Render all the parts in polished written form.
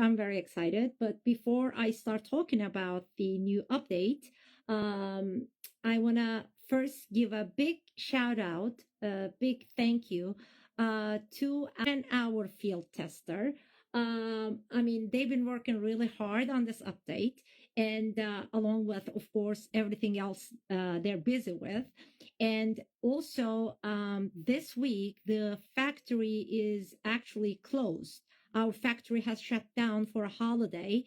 I'm very excited. But before I start talking about the new update, I want to first give a big shout out, a big thank you to our field tester. I mean, they've been working really hard on this update, and along with, of course, everything else they're busy with. And also, this week, the factory is actually closed. Our factory has shut down for a holiday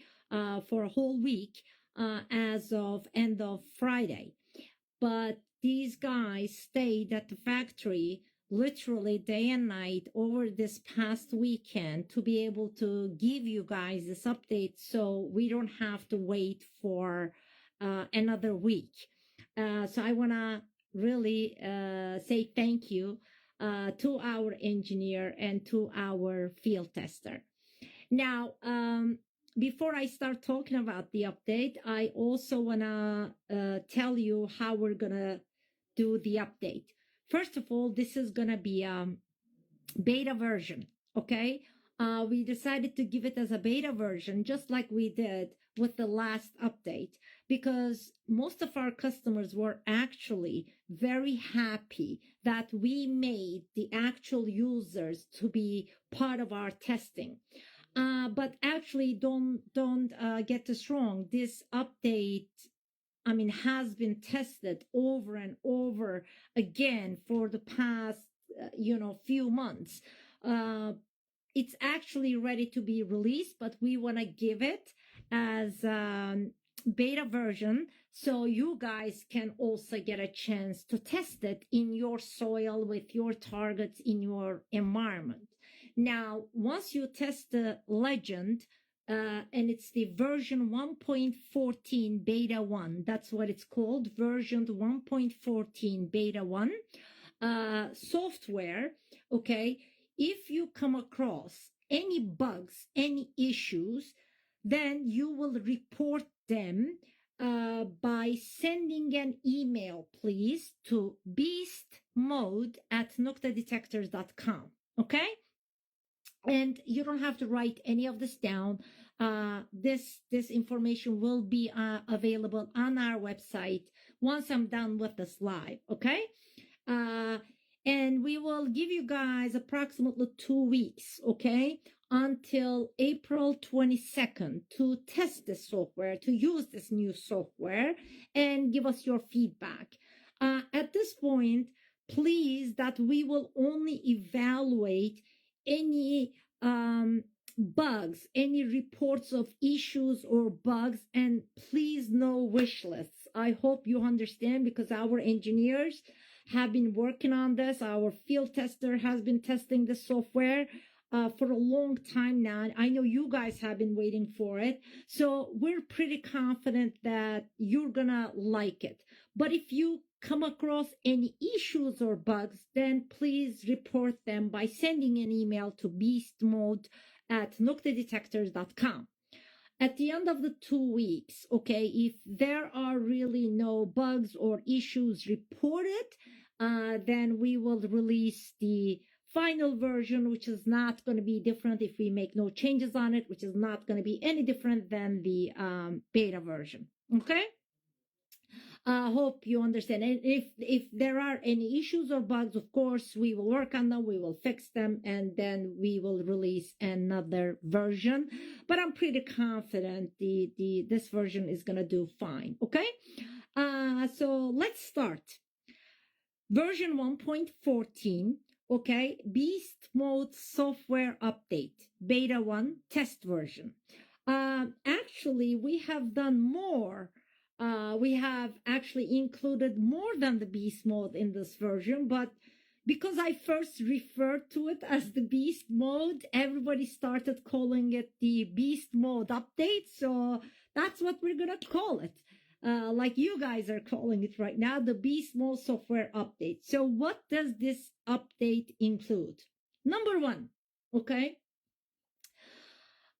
for a whole week as of end of Friday. But these guys stayed at the factory literally day and night over this past weekend to be able to give you guys this update so we don't have to wait for another week. So I want to really say thank you to our engineer and to our field tester. Now, before I start talking about the update, I also want to tell you how we're going to do the update. First of all, this is going to be a beta version, okay? We decided to give it as a beta version, just like we did with the last update, because most of our customers were actually very happy that we made the actual users to be part of our testing. But actually, don't get this wrong. This update, I mean, has been tested over and over again for the past, few months. It's actually ready to be released, but we want to give it as beta version so you guys can also get a chance to test it in your soil with your targets in your environment. Now, once you test the legend, and it's the version 1.14 beta 1, that's what it's called, version 1.14 beta 1 software, okay, if you come across any bugs, any issues, then you will report them by sending an email, please, to beastmode@noktadetectors.com, okay? And you don't have to write any of this down. This information will be available on our website once I'm done with this live, okay? And we will give you guys approximately 2 weeks, okay, until April 22nd to test this software, to use this new software, and give us your feedback. At this point, please, that we will only evaluate any bugs, any reports of issues or bugs, and please no wish lists. I hope you understand, because our engineers have been working on this. Our field tester has been testing the software for a long time now. I know you guys have been waiting for it. So we're pretty confident that you're gonna like it. But if you come across any issues or bugs, then please report them by sending an email to beastmode@noktadetectors.com. At the end of the 2 weeks, okay, if there are really no bugs or issues reported, then we will release the final version, which is not going to be different if we make no changes on it, which is not going to be any different than the beta version, okay? I hope you understand. And if there are any issues or bugs, of course, we will work on them, we will fix them, and then we will release another version. But I'm pretty confident this version is going to do fine, okay? So let's start. Version 1.14, okay, Beast Mode Software Update, Beta 1 Test Version. Actually, we have done more. We have actually included more than the Beast Mode in this version, but because I first referred to it as the Beast Mode, everybody started calling it the Beast Mode Update, so that's what we're going to call it. Like you guys are calling it right now, the Beast Mode Software Update. So what does this update include? Number 1, okay,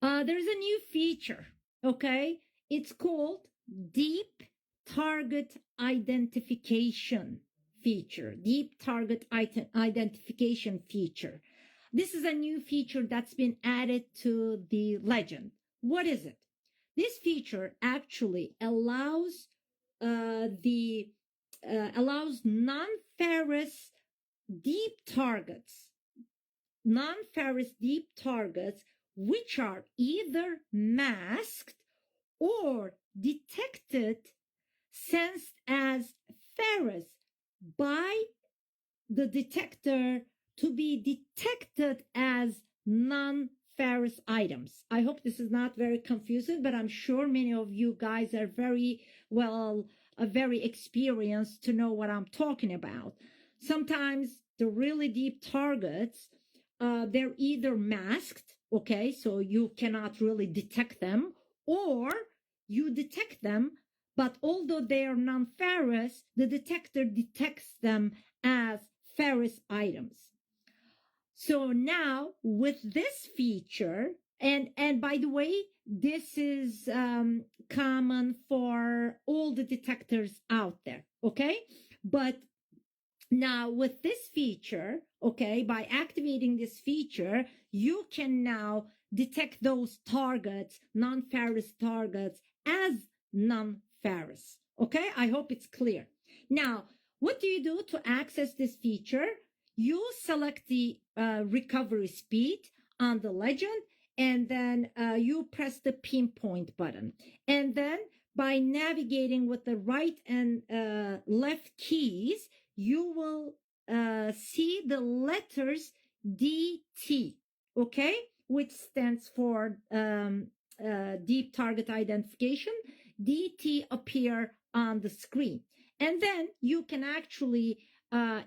there's a new feature, okay? It's called Deep Target Identification feature, Deep Target Identification feature. This is a new feature that's been added to the legend. what is it? This feature actually allows allows non-ferrous deep targets, which are either masked or detected, sensed as ferrous by the detector to be detected as non-ferrous items. I hope this is not very confusing, but I'm sure many of you guys are very experienced to know what I'm talking about. Sometimes the really deep targets, they're either masked, okay, so you cannot really detect them, or you detect them, but although they are non-ferrous, the detector detects them as ferrous items. So now with this feature, and by the way, this is common for all the detectors out there, okay? But now with this feature, okay, by activating this feature, you can now detect those targets, non-ferrous targets, as non-ferrous. Okay, I hope it's clear. Now, what do you do to access this feature? You select the recovery speed on the legend, and then you press the pinpoint button. And then by navigating with the right and left keys, you will see the letters DT, okay, which stands for Deep Target Identification. DT appear on the screen. And then you can actually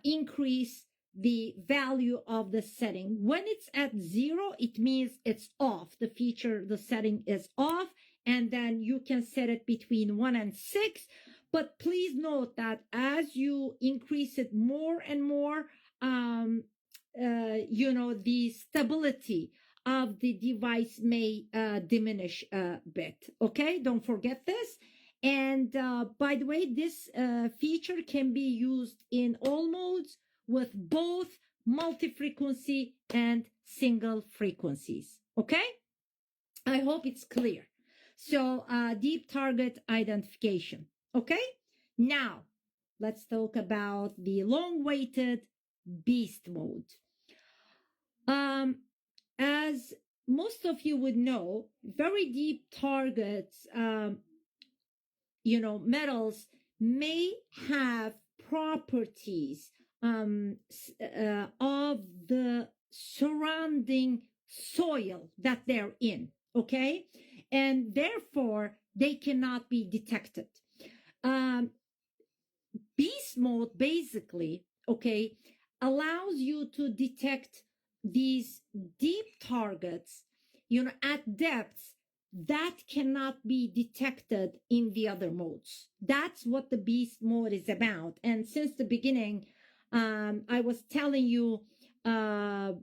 increase the value of the setting. When it's at 0, it means it's off. The feature, the setting is off. And then you can set it between 1 and 6. But please note that as you increase it more and more, the stability of the device may diminish a bit. Okay, don't forget this. And by the way, this feature can be used in all modes with both multi-frequency and single frequencies. Okay, I hope it's clear. So deep target identification. Okay, now let's talk about the long-awaited beast mode. As most of you would know, very deep targets, metals may have properties of the surrounding soil that they're in, okay? And therefore, they cannot be detected. Beast mode basically, okay, allows you to detect these deep targets, at depths that cannot be detected in the other modes. That's what the beast mode is about. And since the beginning, I was telling you that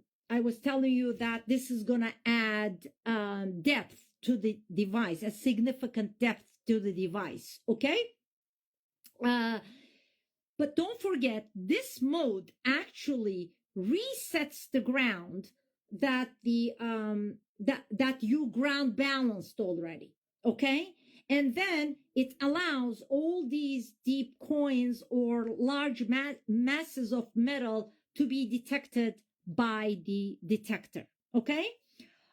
this is going to add depth to the device, a significant depth to the device. Okay. But don't forget, this mode actually resets the ground that that you ground balanced already. Okay. And then it allows all these deep coins or large masses of metal to be detected by the detector. Okay.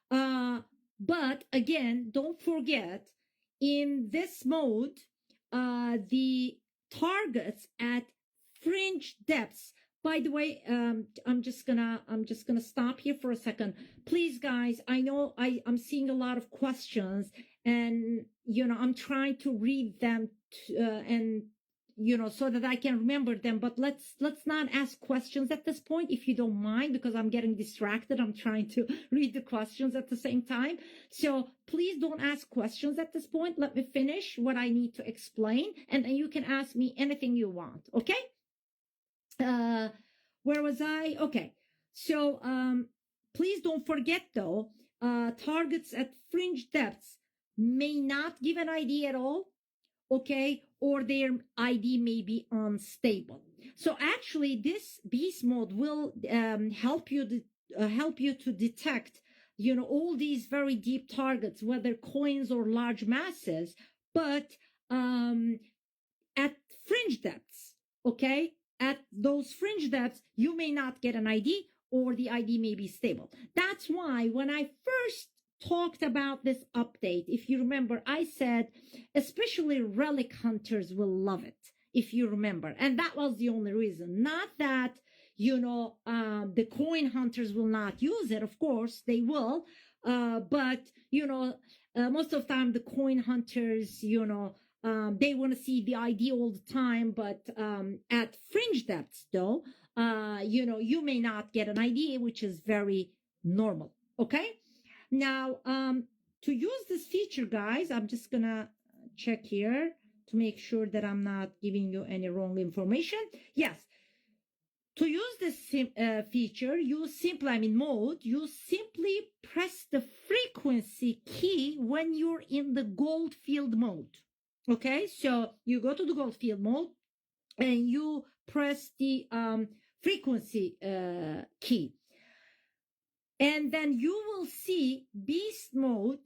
But again, don't forget, in this mode, the targets at fringe depths. By the way, I'm just gonna stop here for a second. Please, guys, I know I'm seeing a lot of questions, and I'm trying to read them and so that I can remember them. But let's not ask questions at this point, if you don't mind, because I'm getting distracted. I'm trying to read the questions at the same time. So please don't ask questions at this point. Let me finish what I need to explain, and then you can ask me anything you want. Okay? Where was I? Okay. So please don't forget though, targets at fringe depths may not give an ID at all. Okay, or their ID may be unstable. So actually, this beast mode will help you to detect all these very deep targets, whether coins or large masses, but at fringe depths, okay? At those fringe depths, you may not get an ID, or the ID may be stable. That's why when I first talked about this update, if you remember, I said, especially relic hunters will love it, if you remember. And that was the only reason. Not that, the coin hunters will not use it. Of course, they will. But, most of the time, the coin hunters, they want to see the ID all the time, but at fringe depths, though, you may not get an ID, which is very normal. Okay. Now, to use this feature, guys, I'm just gonna check here to make sure that I'm not giving you any wrong information. Yes. To use this feature, mode, you simply press the frequency key when you're in the gold field mode. Okay, so you go to the gold field mode and you press the frequency key. And then you will see beast mode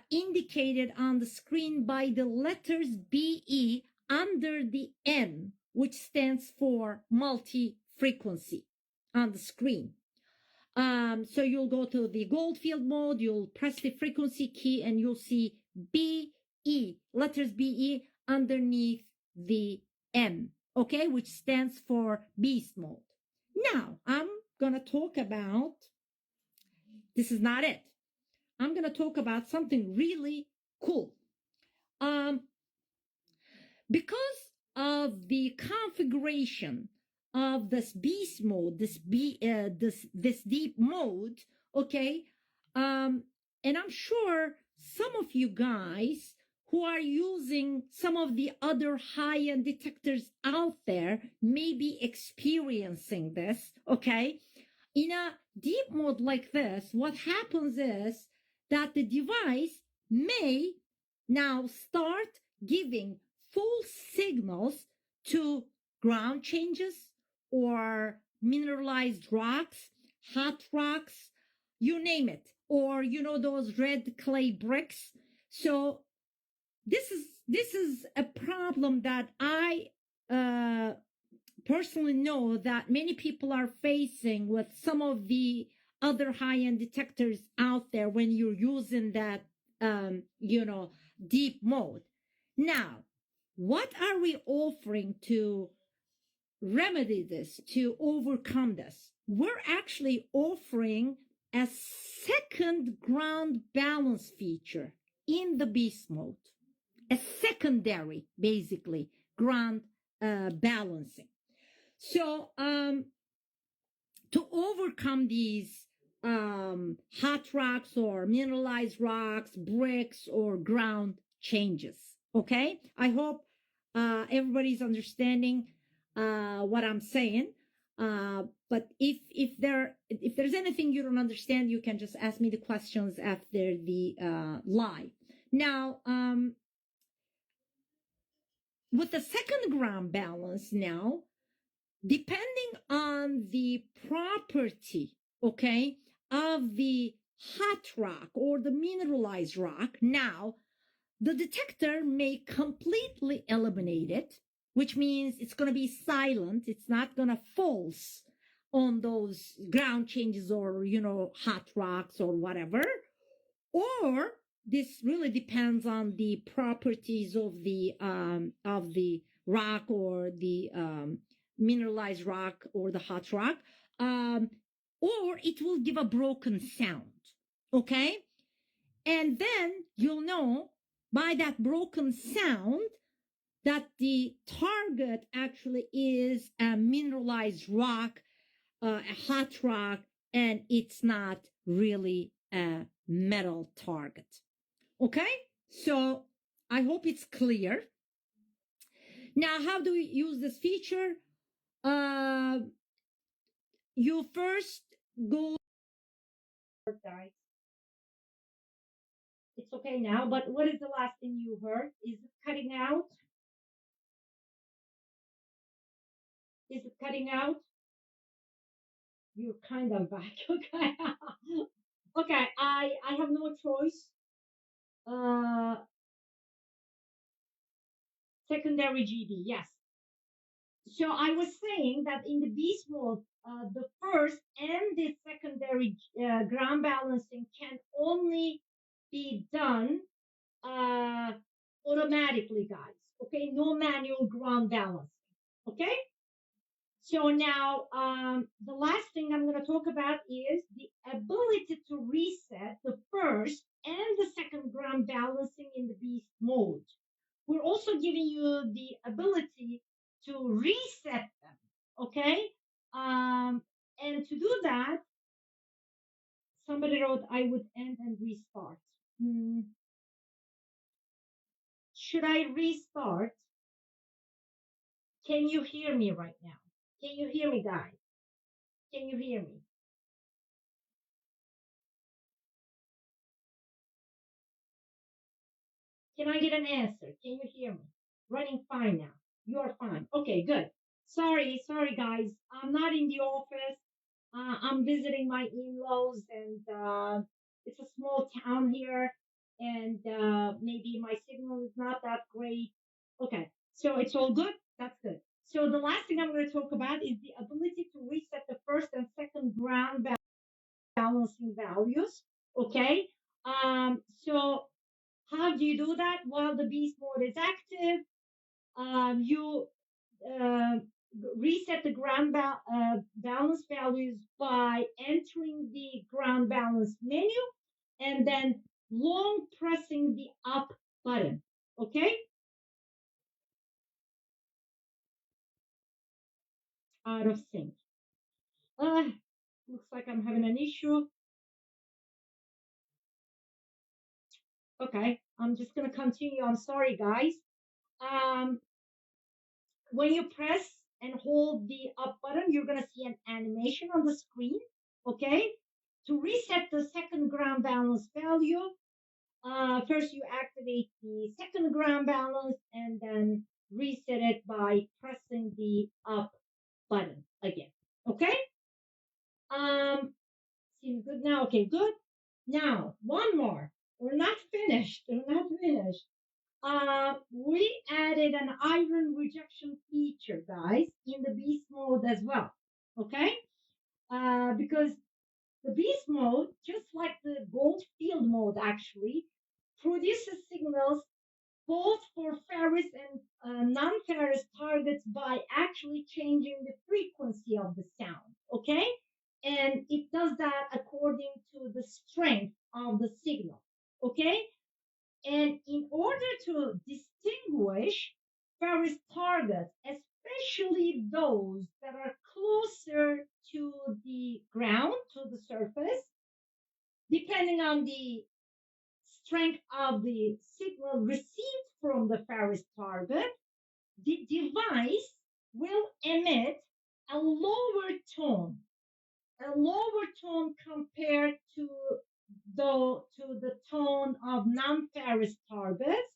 indicated on the screen by the letters BE under the M, which stands for multi-frequency on the screen. So you'll go to the gold field mode, you'll press the frequency key, and you'll see BE, letters BE underneath the M, okay, which stands for beast mode. Now, I'm going to talk about, this is not it. I'm going to talk about something really cool. Because of the configuration of this beast mode, this deep mode, okay, and I'm sure some of you guys who are using some of the other high-end detectors out there may be experiencing this, okay? In a deep mode like this, what happens is that the device may now start giving false signals to ground changes or mineralized rocks, hot rocks, you name it, or those red clay bricks. So this is a problem that I personally know that many people are facing with some of the other high-end detectors out there when you're using that deep mode. Now, what are we offering to remedy this, to overcome this? We're actually offering a second ground balance feature in the beast mode, a secondary, basically, ground balancing. So, to overcome these hot rocks or mineralized rocks, bricks, or ground changes, okay? I hope everybody's understanding what I'm saying. But if there's anything you don't understand, you can just ask me the questions after the live. Now, with the second ground balance now, depending on the property, okay, of the hot rock or the mineralized rock, now the detector may completely eliminate it, which means it's going to be silent. It's not going to false on those ground changes or, hot rocks or whatever. Or this really depends on the properties of the rock or the mineralized rock or the hot rock, or it will give a broken sound, okay? And then you'll know by that broken sound that the target actually is a mineralized rock, a hot rock, and it's not really a metal target. Okay? So I hope it's clear. Now, how do we use this feature? You first go. It's okay now, but what is the last thing you heard? Is it cutting out? Is it cutting out? You're kind of back. Okay. Okay, I have no choice. Uh, Secondary GB, yes. So I was saying that in the beast mode, the first and the secondary ground balancing can only be done uh, automatically, guys. Okay, no manual ground balancing. Okay. So now, the last thing I'm going to talk about is the ability to reset the first and the second ground balancing in the beast mode. We're also giving you the ability to reset them. Okay. And to do that, somebody wrote, I would end and restart. Hmm. Should I restart? Can you hear me right now? Can you hear me, guys? Can you hear me? Can I get an answer? Can you hear me? Running fine now. You are fine. Okay, good. Sorry, guys. I'm not in the office. I'm visiting my in-laws, and it's a small town here, and maybe my signal is not that great. Okay, so it's all good. That's good. So the last thing I'm going to talk about is the ability to reset the first and second ground balancing values. Okay. So how do you do that? While the beast mode is active, you uh, reset the balance values by entering the ground balance menu and then long pressing the up button. Okay? Out of sync. Uh, Looks like I'm having an issue. Okay, I'm just going to continue. I'm sorry, guys. Um, when you press and hold the up button, you're going to see an animation on the screen. Okay. To reset the second ground balance value, first you activate the second ground balance and then reset it by pressing the up button again. Okay. Um, Seems good now. Okay, good. Now, one more. We're not finished. We're not finished. We added an iron rejection feature, guys, in the beast mode as well. Okay? Because the beast mode, just like the gold field mode, actually, produces signals both for ferrous and non-ferrous targets by actually changing the frequency of the sound. Okay? And it does that according to the strength of the signal. Okay? And in order to distinguish ferrous targets, especially those that are closer to the ground, to the surface, depending on the strength of the signal received from the ferrous target, the device will emit a lower tone, compared to the tone of non-ferrous targets,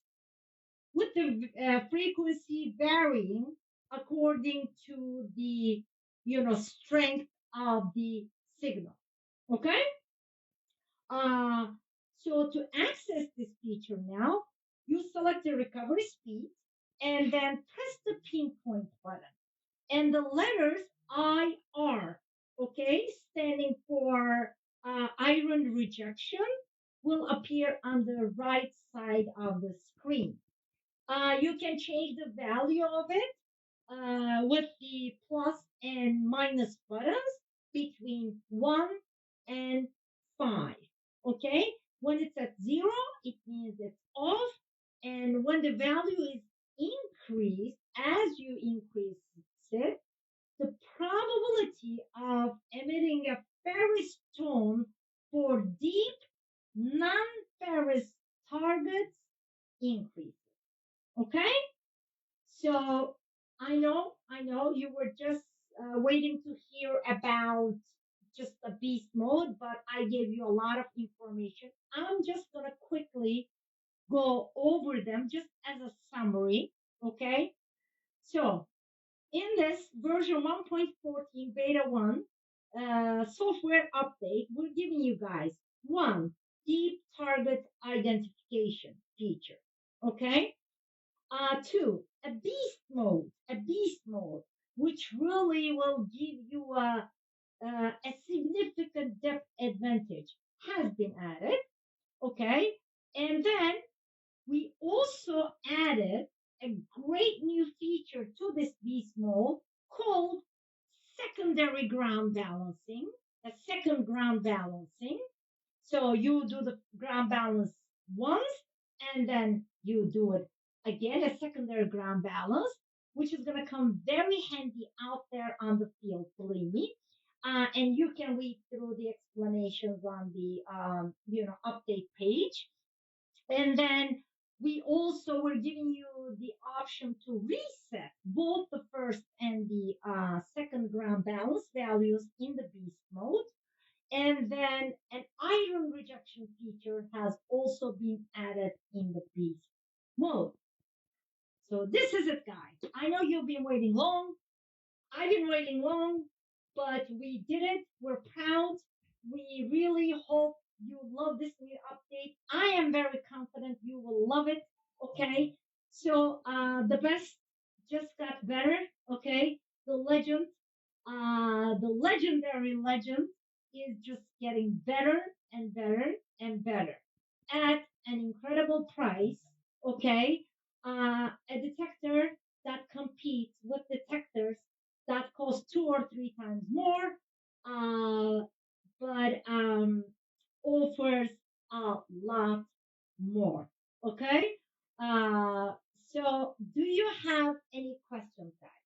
with the frequency varying according to the strength of the signal. Okay. uh, so to access this feature now, you select the recovery speed and then press the pinpoint button, and the letters IR, okay, standing for iron rejection, will appear on the right side of the screen. You can change the value of it with the plus and minus buttons between 1 and 5. Okay? When it's at 0, it means it's off. And when the value is increased, as you increase it, the probability of emitting a ferrous tone for deep non-ferrous targets increases. Okay? So I know you were just waiting to hear about just the beast mode, but I gave you a lot of information. I'm just gonna quickly go over them just as a summary. Okay. So in this version 1.14 beta 1 software update, we're giving you guys One, deep target identification feature. Okay. Two, a beast mode, which really will give you a significant depth advantage, has been added. Okay. And then we also added a great new feature to this beast mode called secondary ground balancing, a second ground balancing. So you do the ground balance once, and then you do it again, a secondary ground balance, which is going to come very handy out there on the field, believe me. And you can read through the explanations on the update page. And then we also were giving you the option to reset both the first and the second ground balance values in the beast mode. And then an iron rejection feature has also been added in the beast mode. So this is it, guys. I know you've been waiting long. I've been waiting long, but we did it. We're proud. We really hope you love this new update. I am very confident you will love it. Okay. So the best just got better. Okay. The legendary legend is just getting better and better and better at an incredible price. Okay. A detector that competes with detectors that cost two or three times more, but offers a lot more. Okay. Uh, so, do you have any questions, guys?